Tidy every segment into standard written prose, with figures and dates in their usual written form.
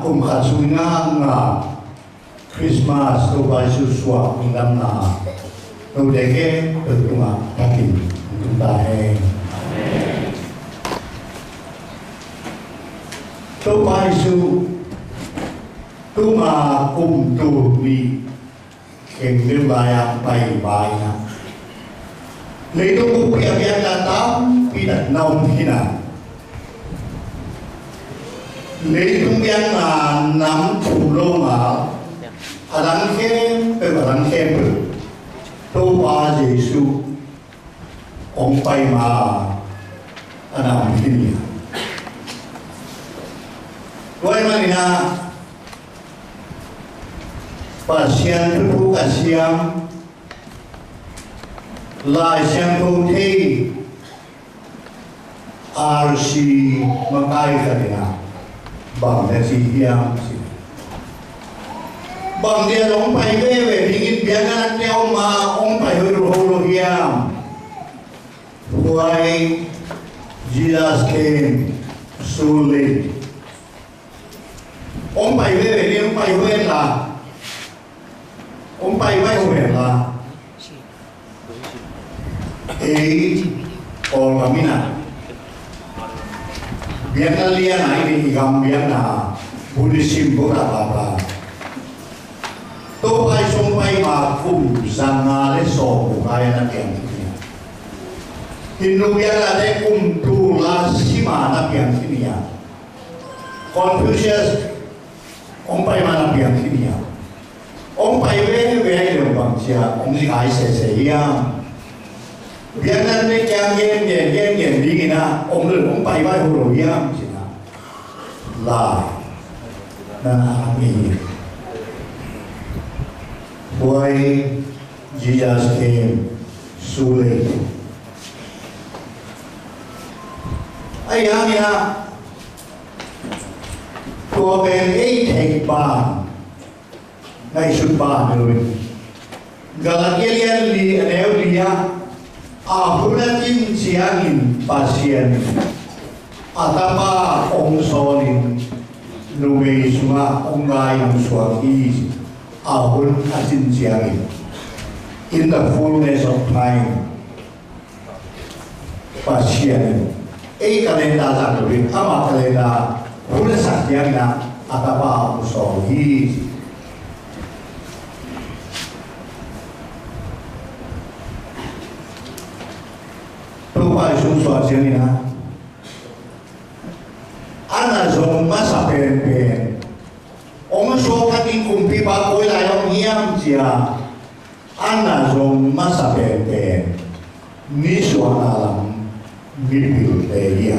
cùng khát suy ngang Christmas tu bài su suwa cùng năm tu để cái từ chúng ta hay tu bài su tu mà cùng tu đi kèm với bài bài lấy tu cũng biết là tám khi đặt nông khi nào lấy tu biết là nắm thủ lô mà Adang khem, adang khem tu ba Yesu ông bay mà anam ini. Tuai mana pasien tu kasiam lai siang tu thi RC makai kadina bang desi yang bằng dia ông phải về những biến ăn theo mà ông phải hơi hồ hiam why Jesus came so late ông phải về đi ông phải về là ông phải về là ấy còn kami na biến ăn lia này thì gam biến na Buddhism cũng là tu ai xung quanh mà cùng sang lấy sổ của ai là tiền Hindu yang ada cùng tu là si mà là tiền gì nhỉ Confucius ông phải mà là tiền gì nhỉ ông phải về được bằng chia ông đi ai sẽ ya Việt Nam này chẳng nhiên đi na ông phải vai hồ rồi ya chỉ là ami Why Jesus came so late? Ayam ya, tua ben eight ban, ngay sud ban rồi. Galatian li aneu lia, ahunatin siangin pasien, atapa ong solin, lumei sunga ongai suaki. Ahun asin siangin in the fullness of time pasien kalenda zakuri ama kalenda hula sakyang na atapa usohi tupai suswa siangina ana zong masa pen ông số các cái cùng bị bắt quay lại ông hiểm chia anh là dùng masa bền ni số làm ni biểu đề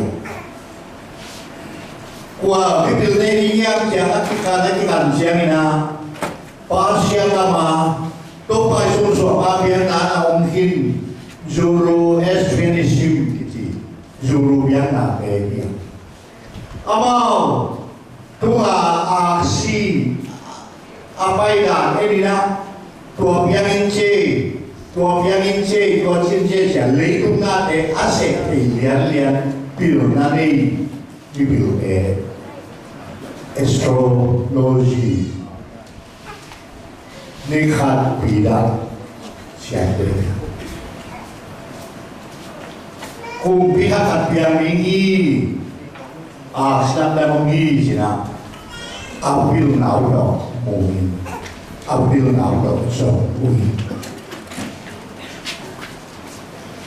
qua cái biểu đề hiểm chia cái cần xem na pasien lama tu pai sun so pa biang na ông hin zuru S26 kiti zuru biang na bền amau Tuha aksi apa ida elina tua biangin ce tua cince sia leitung na de asek lian bilu na ni bilu astrology nikhat bidat sia de kum pihak biangin i sedang dalam mengi sina April nào đó mungkin April nào đó so mungkin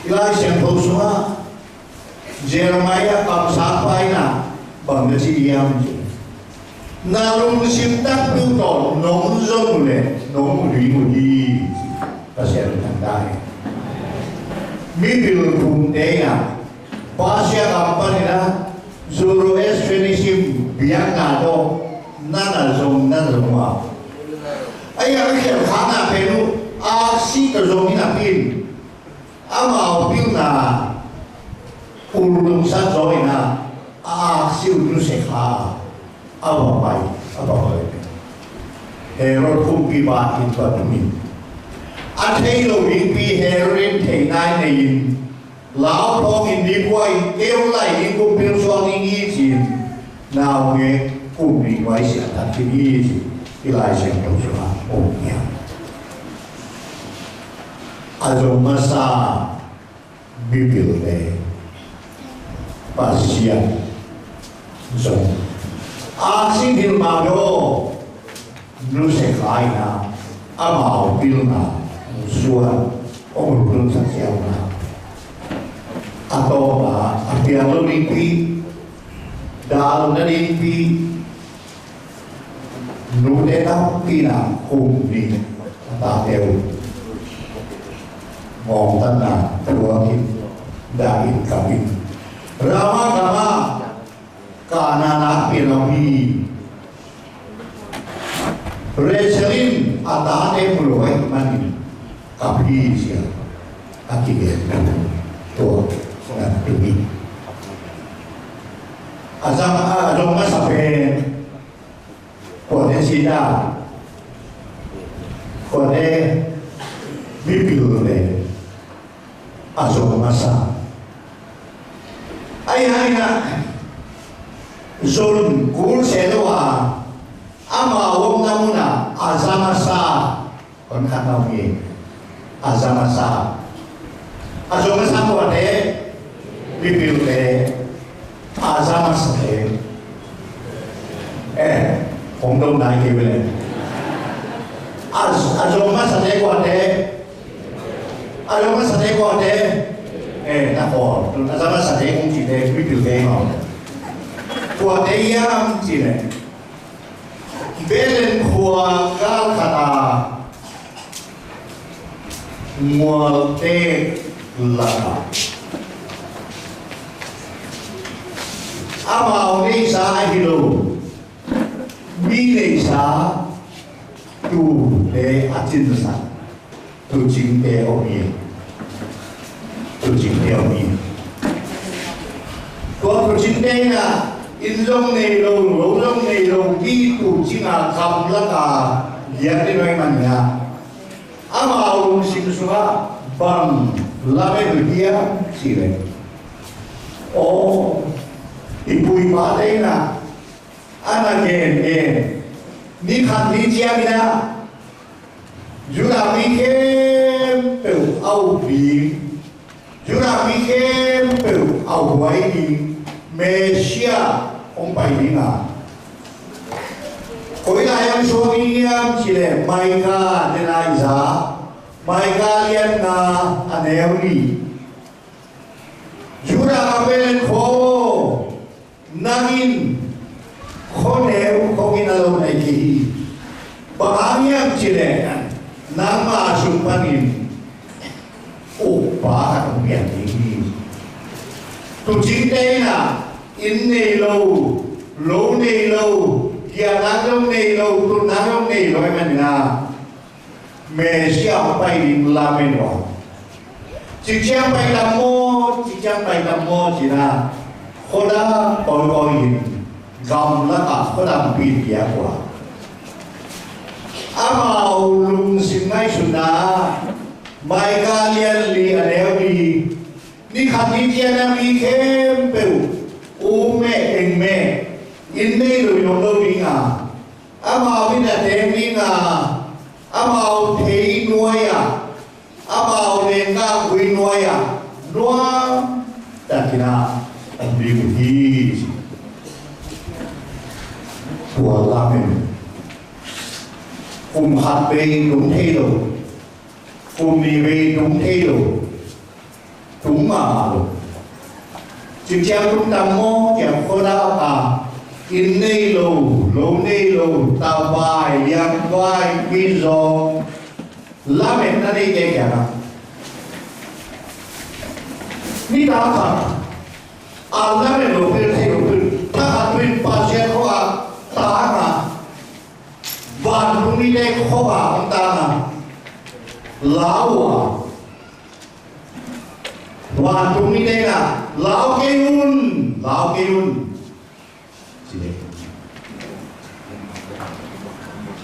Ilai siang tahu semua Jeremiah kam sampai na bangga si diam nalung simtak tuton nong zong le nong rimudi pasal tandai mibil puntenga pasya kapan na Zuru S26 biang nado nana zong ma. Ayah kita khana pelu aksi terzong ina pin. Ama pil na ulung sa zong ina aksi ulung sekha. Apa pai. Herod kumpi ba in patumi. Athei lo pi heroin thei nai nei lão phong in đi quay kêu lại in cung biên xoan in nghi chìm nào nghe cùng đi ngoài sẽ thật thì đi thì lại sẽ kéo xuống ổn nhau Azom masa bibir le pasien zong asin hil mado nu se khai na amao bil na suan ông luôn sạch sẹo na ato na apian lo limpi dal na limpi nu de na pina kum ni ta theo ngom tan na tua kim da in kabin rama kama kana na pilawi Reselin atane mulai mani kapi sia akiget to na tubi azam masape kode sida kode bibile azam masa ai na zon kul sedoa ama wong namuna azamasa kon kanawi azamasa azamasa ko de bibile azamasa hong dong dai ke bele azamasa de ko de na ko azamasa de kung chi de bibile ma ko de yam chi ne Belen hua gal kata mualte laka. Amau ni sa hilu, bile sa tu de atin sa, tu jing de omi, tu jing de omi. Kau tu jing de na. In long này lâu long này lâu đi tụ chỉ là cầm lá cả giết đi nói mình nha ama ông sinh xuất bằng lá mấy người kia gì vậy ô bùi bá đấy là anh là nghe đi khăn đi chia đi na dù là mi kem biểu âu bì dù là mi kem biểu âu quái đi Malaysia ông bảy đi à, cuối này ông số đi chỉ là mai ca để lại giá, mai ca liên na anh em đi, chú đã bên khô, nangin, khô nèo khô cái nào này gì, bà em chỉ là nang mà sung panin, bà không biết gì. Tu chính đây là in này lâu này lâu kia nắng lâu này lâu tu nắng lâu này rồi mình là mẹ siapa bay đi làm mình rồi chỉ chẳng bay làm mô chỉ là khô đá coi gầm lá cả khô đá bị địa quá amau lung sinh ngay xuân na mai ca liên li anh em đi ni khát đi chia nam đi khem bèo mẹ anh mẹ in đây rồi nó đâu đi à amau biết là thế đi à amau thấy nuôi à amau nên ca quý nuôi à nuôi đặt cái nào anh đi một đi của làm mình cùng hạt về đúng thế rồi cùng đi về đúng thế rồi đúng mà rồi chỉ chẳng đúng tầm mô chẳng có đau à in đây lâu này lâu tao vai liang vai vi rò lá mẹ ta đi cái kẻ nào ni đau thật à lá mẹ lâu bên thay lâu bên ta hạt bên ba xe có à ta mà và lúc này đây có bà ông ta là lão à và lúc này đây là lão kê un gì đây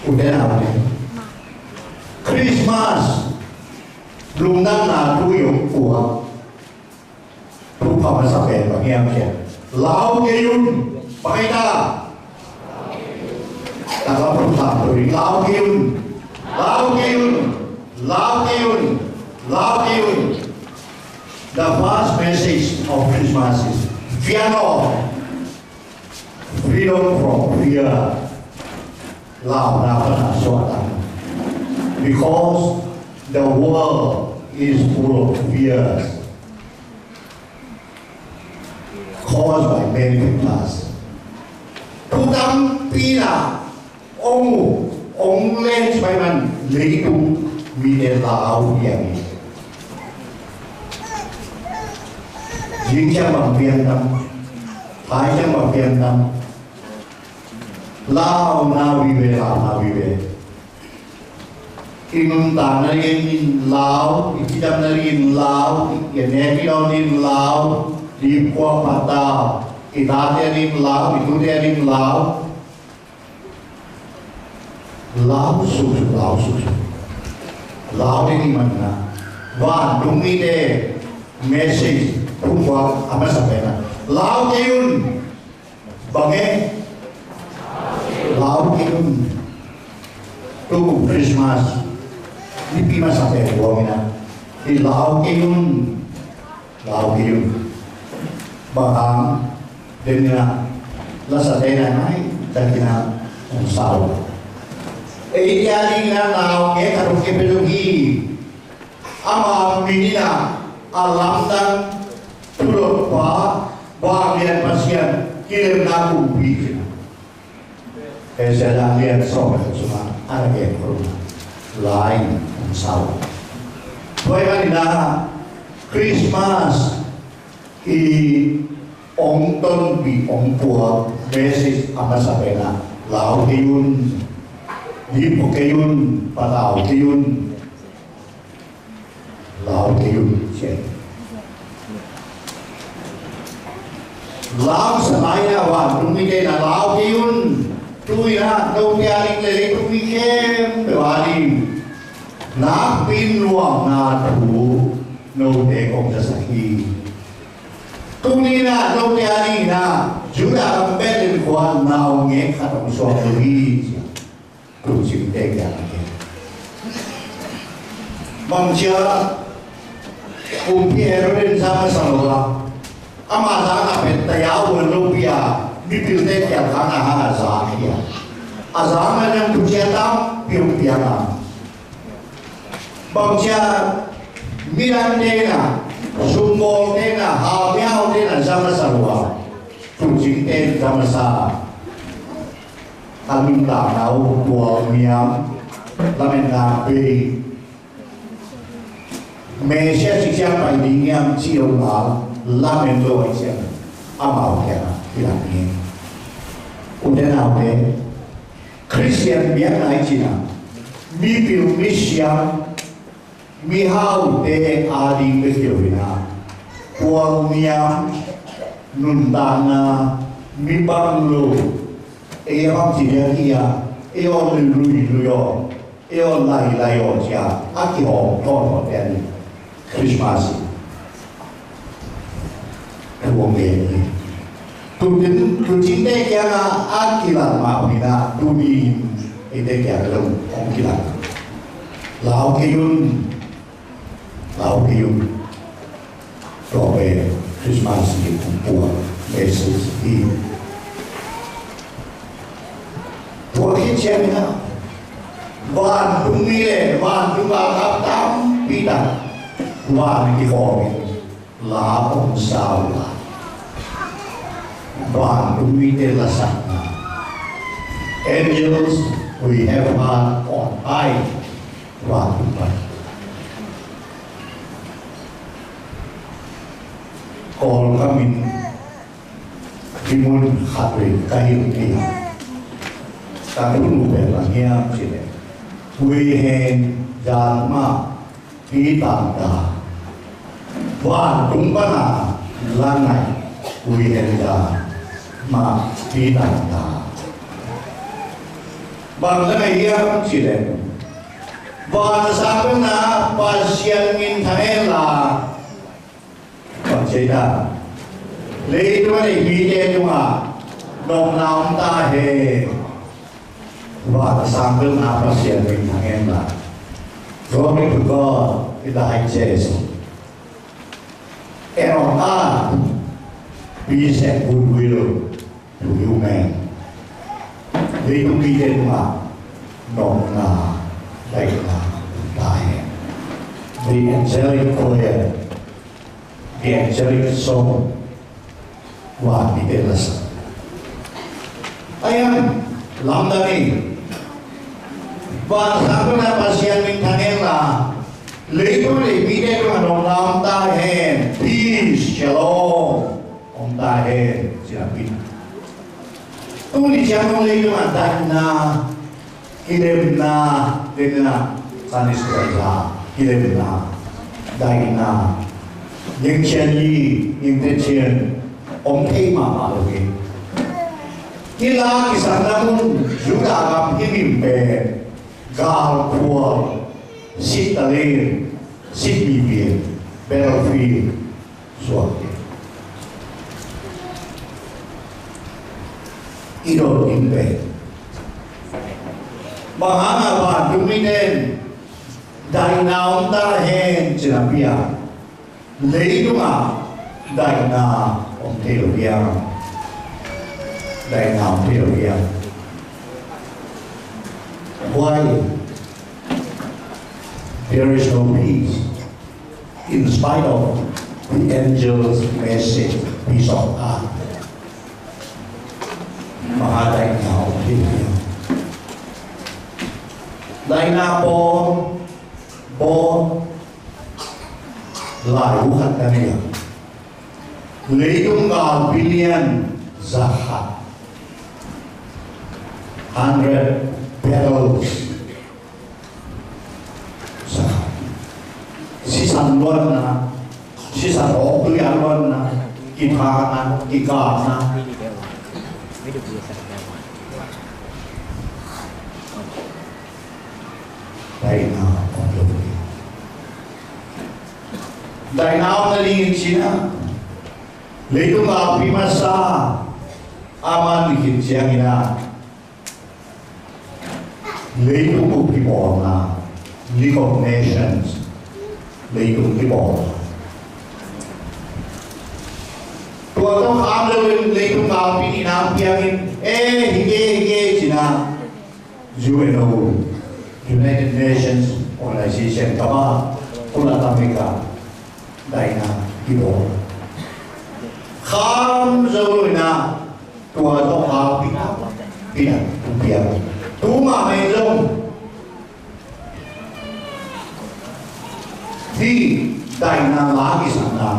cũng thế nào đây Christmas lúc năm là thu dụng của thu phẩm là sao kể và nghe em kể lão kê un bay ta ta có một thằng rồi lao kêu the first message of Christmas is fear not, freedom from fear. Lao na pana soatan, because the world is full of fears caused by many factors. Thu tâm pi là ông lên phải mình lý tu vì để laoอย่างยิงจะมาเพียงนำท้ายจะมาเพียงนำลาวนาวิเวลาวนาวิเวอินุตานารินลาวอิจิดำนารินลาวอิเนกิโอนินลาวดีกว่าปัตตาอิตาเดรินลาวอิตุเดรินลาวลาวสุดลาวสุดลาวนี่มันนะว่าตรงนี้เด้เมสเซจทุกวันapa sampai na lau kiun bange lau kiun tu Christmas ni pima sampai buang na di lau kiun bahang dengan lasa dena nai dan kena usaha ideali na lau ke karuk ke pelugi ama minina alam dan turut bahagian pasien kirim naku bikin. Saya lihat sobat cuma ada yang lain salah. Bagaimana Christmas i ông tôn bị ông tua basis apa sabena lau tiun di pokeyun patau tiun lau tiun chen lao selain awak tumi ke na lao kiun tui na đâu tiaring lele tumi kem bewali na pin luang na tu no te kong sasahi tumi na đâu tiaring na juda kambet din kuan na onge katong suang lui tu sim te yang ke mangcia kumpi heroin sama sama ama sana petayau menubia bibirnya tiap kana azan dia azan yang bercetam piu-piana bangsa mirandena sumbol dena hamiau dena sama sarwa tujuh sama sa kami tak tahu buah miam lamen nabi Malaysia siapa ini yang cium lamen lo aja amal kena bilang ini udah nabe Christian biar naik Cina mi pilu misiam mi hau de adi bekiwina kuang miam nuntana mi banglo bang Cina kia luyo lai oja aki ho ton den Christmas uang ini, tu cinta kaya akilan mau kita tu di itu kaya dalam akilan, lau kiyun, robe Christmas ini buat message ini, buat kecilnya, buat tungile, buat tunggal tam pita, buat dikomi, lau salah. Bahan we tell us angels we have had on high Bahan Call kami Timun khatri kahit niya Kami berlangnya sini We hen jalma Kitanda Bahan tumpana Langai We hen jalma mà đi tặng ta bằng cái này chỉ để và sáng na pasien min thay là còn chế ta lấy cái này vì thế nhưng mà đồng nào ta hề và sang bên nào phát triển mình thằng em là glory to God in the highest. And on earth peace and goodwill to human. Lý cũng ghi tên mà nồng nà đầy là đại. The angelic choir, the angelic song và đi tên là sao? Ai em làm đây và sáng nay pasien mình thằng em là lấy tôi để đi đây mà nồng nà ta hèn peace shalom ông ta hèn chỉ là peace. Tôi đi xem ông lấy mà đại na kirim na đến na sanis kerja kirim na đại na những chuyện gì những cái chuyện ông thấy mà bảo cái khi là cái sản phẩm chúng ta gặp cái niềm bề gạo cua xịt tơ lên xịt bì bì battlefield xuống idol in bed. Bahana ba duminen dai naum ta hen chinapia. Lấy đúng à? Dai na ông theo bia. Dai na ông theo bia. Why there is no peace in spite of the angel's message, peace of God. Mà đại nào thì đại na bo lại vũ khát cái này lấy đúng gạo billion zakat 100 barrels zakat sisan luan na sisan ok luan luan na kita na kita na đại nào là liên chi na lấy tung vào pimasa aman bikin siang ina lấy tung buk di bawah na League of Nations lấy tung di bawah tua tong ambil lấy tung vào pini nam piangin hige China UNO United Nations Organization kama Ulat Amerika đại na ibo kham rồi na tua tong ha pina pia tu mà mày lông thì đại na lá cái sản na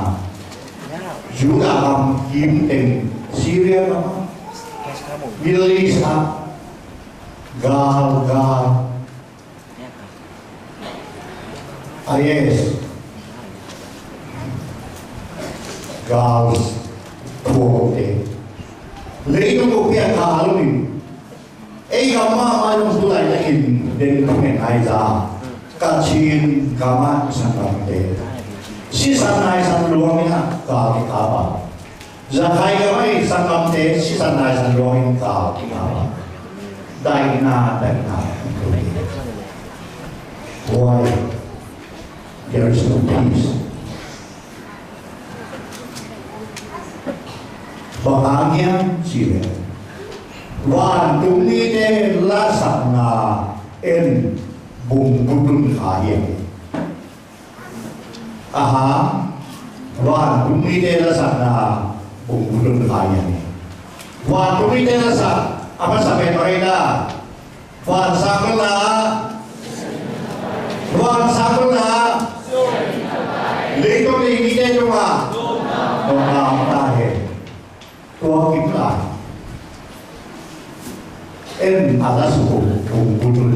chúng ta làm kiếm tiền Syria đó Middle East gal IS gal thua thế lấy nó một cái thà luôn mình ấy gamma mà nó tu lại là in đến không hẹn ai ra cả chín gamma sản phẩm thế si sản này sản luồng nha cả cái cả ba giờ hai cái mấy sản phẩm thế si sản này sản luồng cả cái cả ba đại na why there is no peace. Bahagia sila. Wan tumide lasak na en bungkutun kaya. Aha, wan tumide lasak na bungkutun kaya. Wan tumide lasak apa sampai mereka? Wan sakla, wan sakla. Lấy có đi đi đây không à? Đồng nào ta hết. Tua kiếm lại. Em ada suku betul.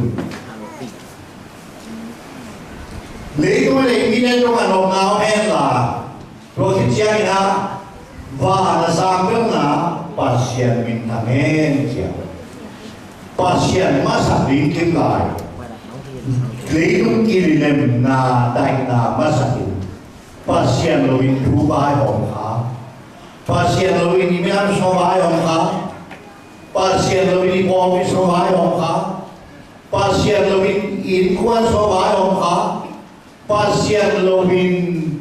Lấy có đi đi đây không à? Đồng nào em là tua kiếm chiang na và là sang bên là pasien mình thằng em chiang. Pasien mà sắp đến kiếm lại. Lấy đúng kia đi làm na đại na mà sắp đến. Pasien lawin Dubai hong ha, pasien lawin Imam Sobai hong ha, pasien lawin Ipomi Sobai hong ha, Pasian lovin in kuan so ba om ka Pasian lovin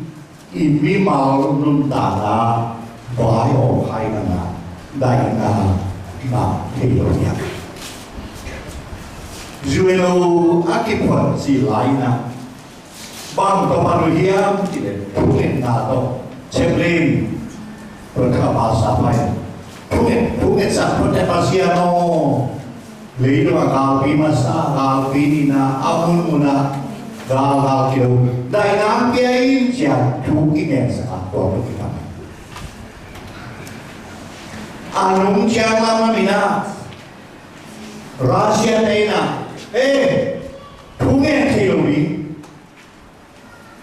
in mi mal nun ta na ba om hai na dai na thế rồi nhỉ Juelo akipon si lai na bang to manuhiam ti le pungen na to chemlin perkara sapai pungen sa prote pasiano leido akal masa akal na amun muna gal kilo dai nam ke in sia thu ingen sa to kita anung siya mama mina rahasia na pungen theory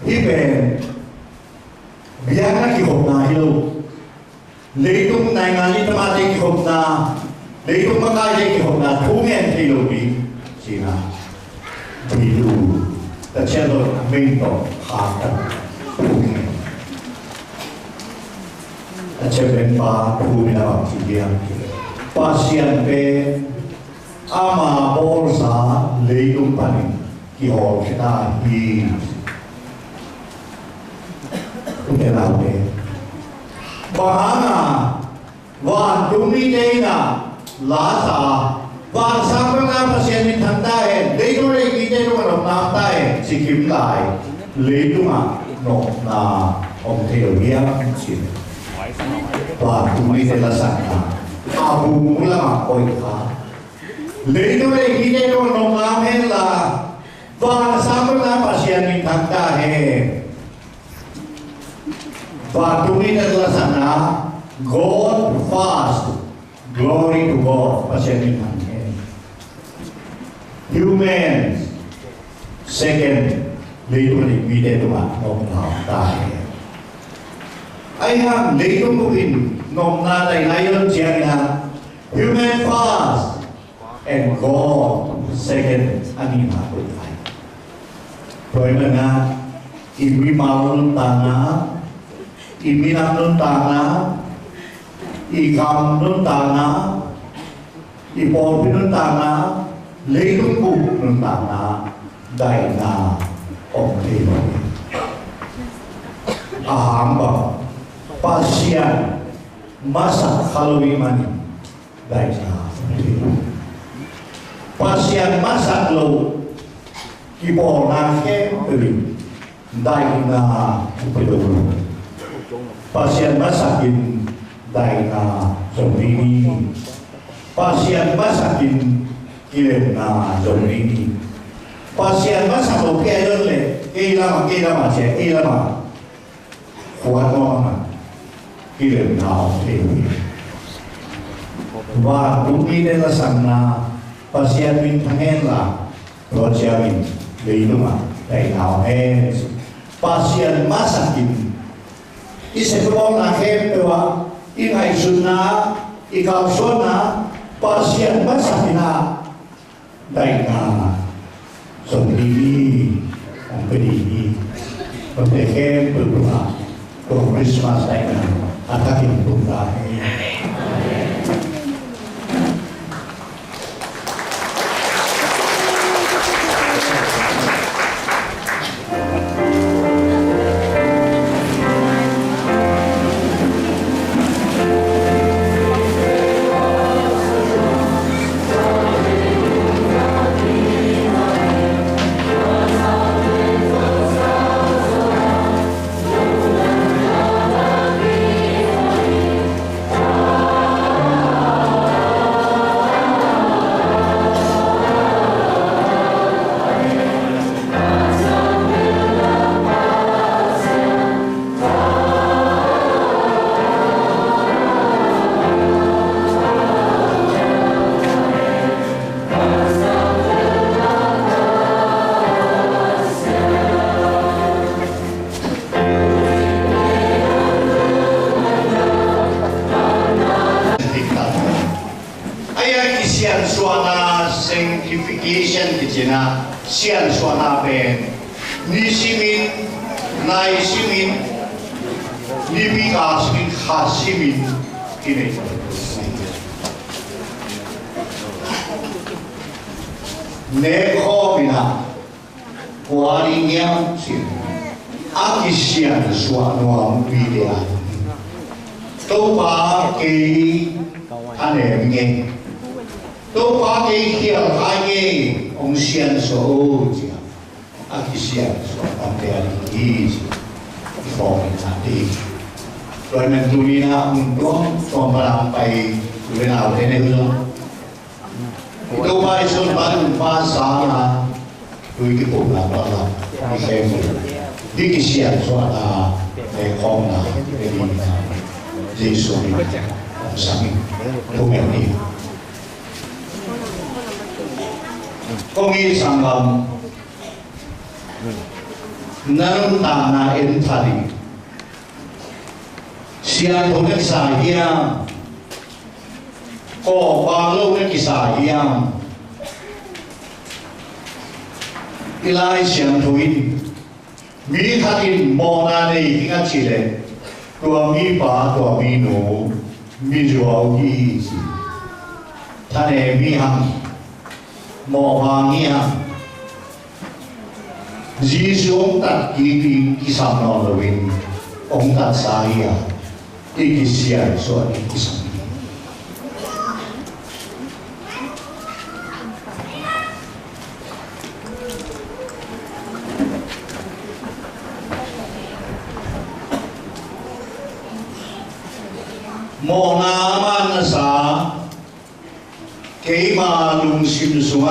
hiben biar na kihop na hilo leitung na ngani tamate kihop na leitung makai kihop na pungen theory sina bilu ta chelo mento khata pungen ta cheben pa pumina baktiya pasian pe ama bolsa leitung panin kihop kita hi để làm thế bahana van tumi deina lasa van samrana pasien min thanta hai leitung le ki te no nam nam ta hai sikim lai leitung a no na om theo dia chin van tumi de la sana abu mula ma koi kha leitung le ki te no nam nam hai la van samrana pasien min thanta hai Waktu ini adalah sana God fast, glory to God. Pasien ini humans second leitung ini itu mah nom tai. Ayam leitung mungkin nom tai lain jangan human fast and God second ani mah tai. Bagaimana ibu malu tanah Iminam nun tana, ikam nun tana, ipolpi nun tana, leitung buk nun tana, dai na om thelo. Aham ba pasian masak khalwi mani dai na thelo. Pasian masak lo kipol na ke teri dai na upedolo. Pasien masakin dai na zomini pasien masakin kilen na zomini pasien masak lo ke le lama che lama kuat mo kilen na tewi wa bumi de la sanna pasien min thangen la roja min leiluma dai na pasien masakin Isepulong na kepewa ingay suna ikaw suna pasien masakina dahil na sombrili ang pedini pagdekem berdoa kung Christmas dahil na at aking puntahin. sanctification kijina sian suana ben ni simin nai simin ni bika simin khasimin kini nè khó bị nào qua đi nghe xin ác xiên xóa noam vì để tôi ba cái anh em nghe tôi ba cái kia hai nghe ông xiên số chứ ác xiên xóa ông để đi phong đi rồi mình tụi đi nào con mà làm bài tụi nào thế này không đâu phải số ba sáng là tụi cái bộ làm đó là đi xem đi cái xe số là để con là để đi gì số sáng không hiểu đi có nghĩ rằng nâng tàng na em thari siang thôn cái xài hiang có ba lâu cái xài hiang ilai siang thôn mi thakin mò na này cái ngắt chỉ lệ tua mi ba tua mi nô mi ruột gì thà này mi hằng mò vàng hiang Giêsu đặt cái sam nó là viên ông đặt sai à cái xe số cái sam mò na man sa cái mà lùng sim xuống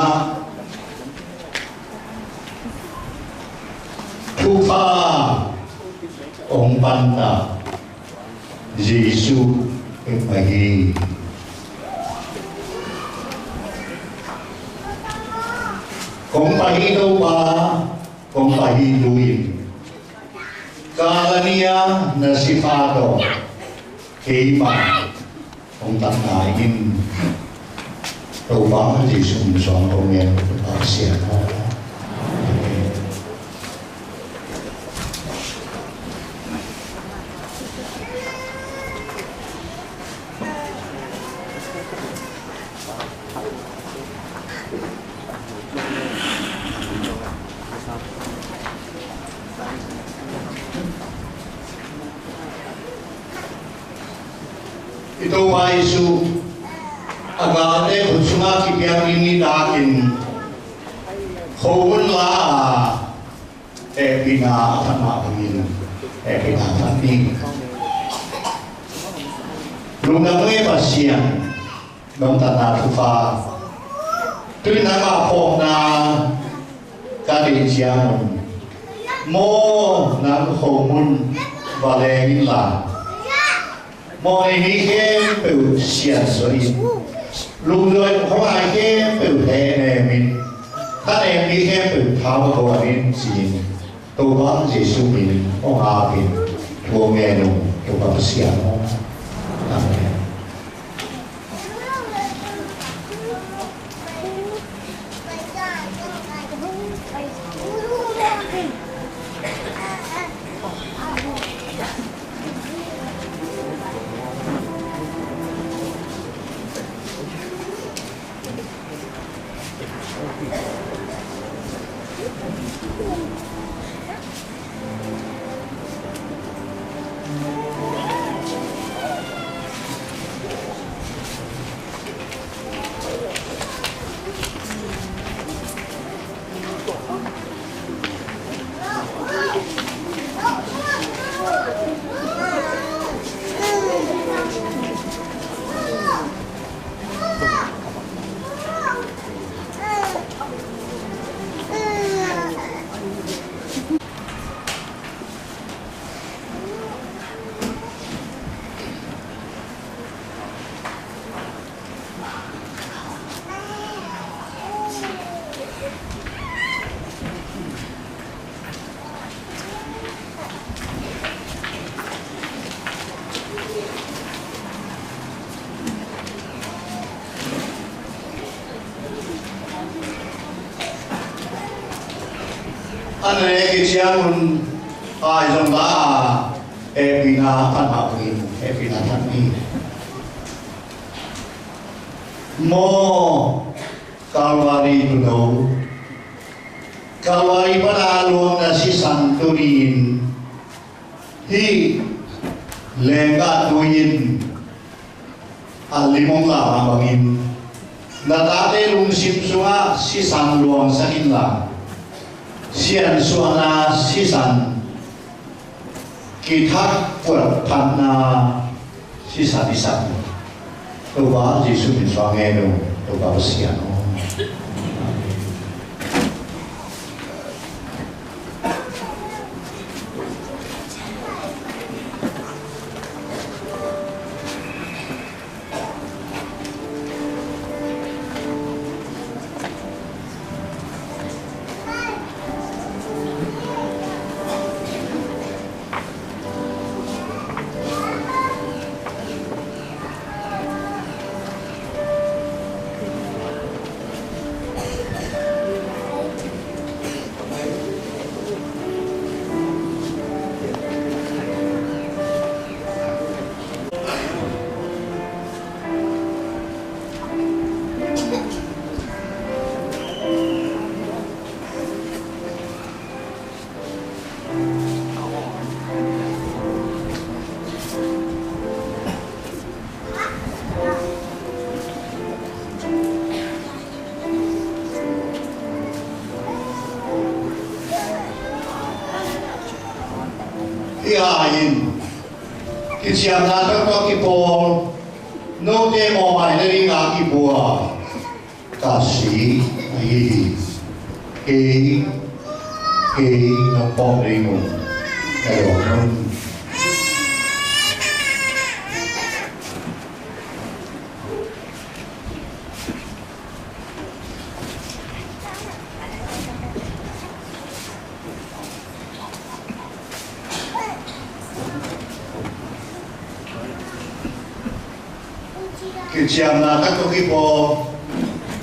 thu pha ông ban ta Giêsu em bagi kong bagi đâu ba kong bagi duin kalania nasifado kema ông tan nai in đâu ba Giêsu son ông em ba sia ito ba Yesu agate hutsuma kipiang ini dakin khowun la pina thana pangin pina thani lungamwe pasian dong tana thufa tui nama phong na kali chiang mo nam khowun valeng la mọi người khen biểu hiện rồi luôn rồi không ai khen biểu thế này mình ta em đi khen biểu thao của mình gì tôi vẫn chỉ suy mình ông hà mình thua nghe nụ tôi vẫn xiên anh này cái chiang ai trong đó pina thân học gì pina thân đi mô Kalwari Tunaw, Kalwari Panalong na si Santorin, hi Lenga Tuyin, Alimong Lamangin, Natate Lungsip Sunga si San Luang sa Kinla, Sian Suana si San, Kitak Puat na si San Isan, Tuba Jisu Minsuangeno, Tuba Siano. Iain, kisiam natak to kipol, no te mo mai na ring aki bua, kasi ai, na pom ringo, ayun. Kiciam na tak kipo,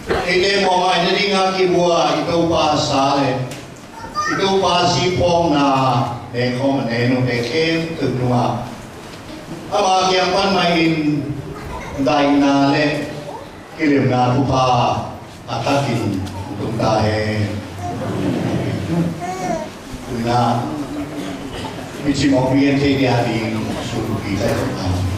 ite mo mai na ring aki bua, ito pa sale, ito pa sipong na nekong neno nekem tunua. Ama kiam pan main dai na le, kilim na tupa atakin untuk dahe. Na, mici mo bien te dia di suruh kita.